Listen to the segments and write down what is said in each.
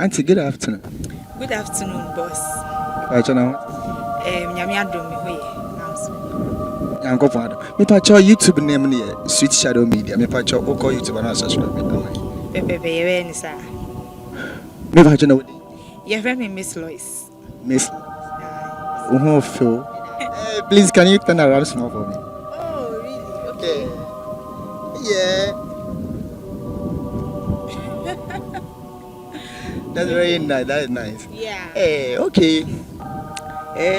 Auntie, good afternoon. Good afternoon, boss. Nyame adom me hoye. Yanko Pado. Me pacho YouTube name ni Sweet Shadow Media. Me pacho oko YouTube and subscribe me. Pepe ye ni sa. Me pacho na wodi. Ye friend me Miss Lois. Miss. Phil. Please can you turn around small for me? Oh, really? Okay. Yeah. That's very nice. That is nice. Yeah. Hey, okay.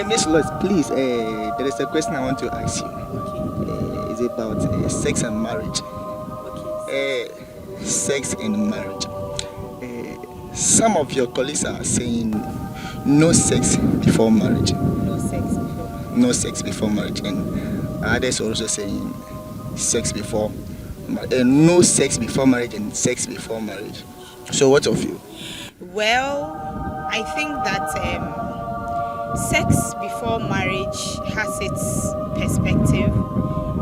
Miss Lois, please, there is a question I want to ask you. Okay. It's about sex and marriage. Okay. Sex and marriage. Some of your colleagues are saying no sex before marriage. No sex before. No sex before marriage, and others also saying sex before, no sex before marriage and sex before marriage. So, what of you? Well, I think that sex before marriage has its perspective,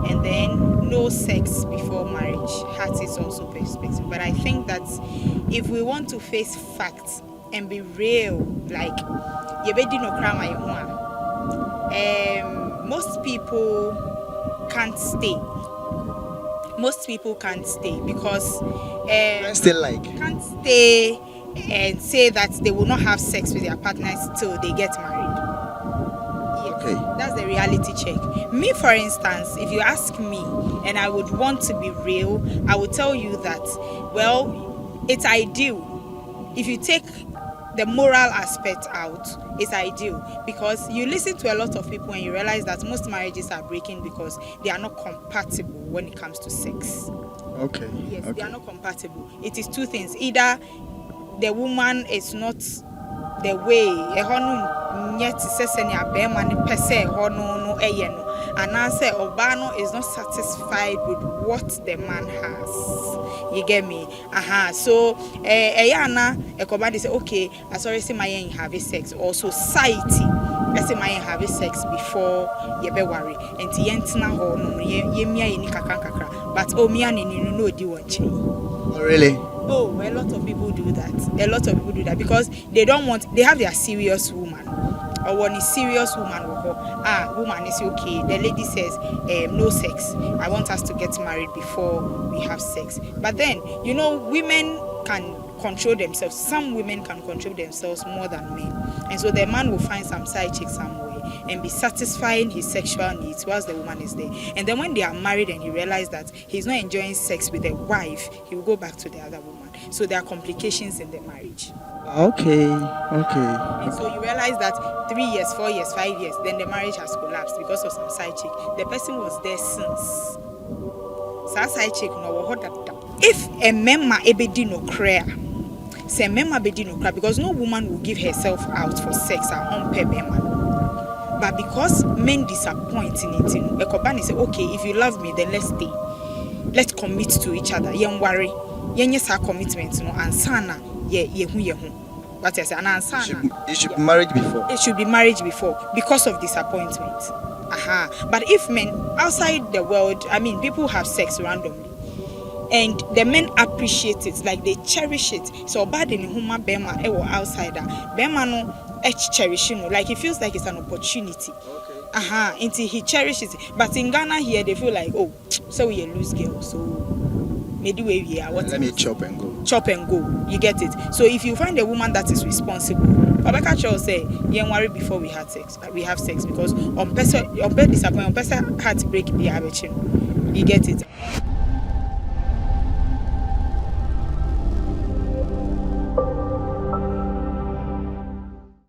and then no sex before marriage has its also perspective. But I think that if we want to face facts and be real, like yebedi no krama most people can't stay. Most people can't stay because Can't stay and say that they will not have sex with their partners till they get married. Yes, Okay. that's the reality check. Me, for instance, if you ask me and I would want to be real, I would tell you that, well, it's ideal. If you take the moral aspect out, it's ideal because you listen to a lot of people and you realize that most marriages are breaking because they are not compatible when it comes to sex. Okay. Yes, Okay. they are not compatible. It is two things. Either the woman is not the way and answer Obano is not satisfied with what the man has. You get me? So Ayana Ekobadi say, okay, I sorry say my have sex, or society. I say my have sex before you be worry. And Tientina ho no yemia ni kakakakra. But Omia ni no di one change. Oh, really? Oh, a lot of people do that. A lot of people do that because they don't want, they have their serious woman. Or when a serious woman will go, woman is okay. The lady says, no sex. I want us to get married before we have sex. But then, you know, women can control themselves. Some women can control themselves more than men. And so the man will find some side chick somewhere and be satisfying his sexual needs whilst the woman is there. And then when they are married and he realizes that he's not enjoying sex with the wife, he will go back to the other woman. So there are complications in the marriage. Okay. And so you realize that 3 years, 4 years, 5 years, then the marriage has collapsed because of some side chick. The person was there since. So side chick no. If a member ebedi no cry, say member ebedi no cry, because no woman will give herself out for sex at home per member. But because men disappoint in it, Ekobani say, okay, if you love me, then let's stay. Let's commit to each other. Yen worry. Yen yes commitment, no, and sana ye hu. What I say, and ansana. It should be marriage before. It should be marriage before because of disappointment. But if men outside the world, I mean, people have sex randomly, and the men appreciate it, like they cherish it. So bad in huma bema ewo outsider bema no cherish no, like he feels like it's an opportunity. Okay. Until he cherishes it. But in Ghana here, they feel like, oh, so we a loose girl, so maybe we are what? Let me chop and go. Chop and go. You get it. So if you find a woman that is responsible, Babaka Cho say, "You worry before we have sex. We have sex because on person disappointment, on person heartbreak be having. You get it."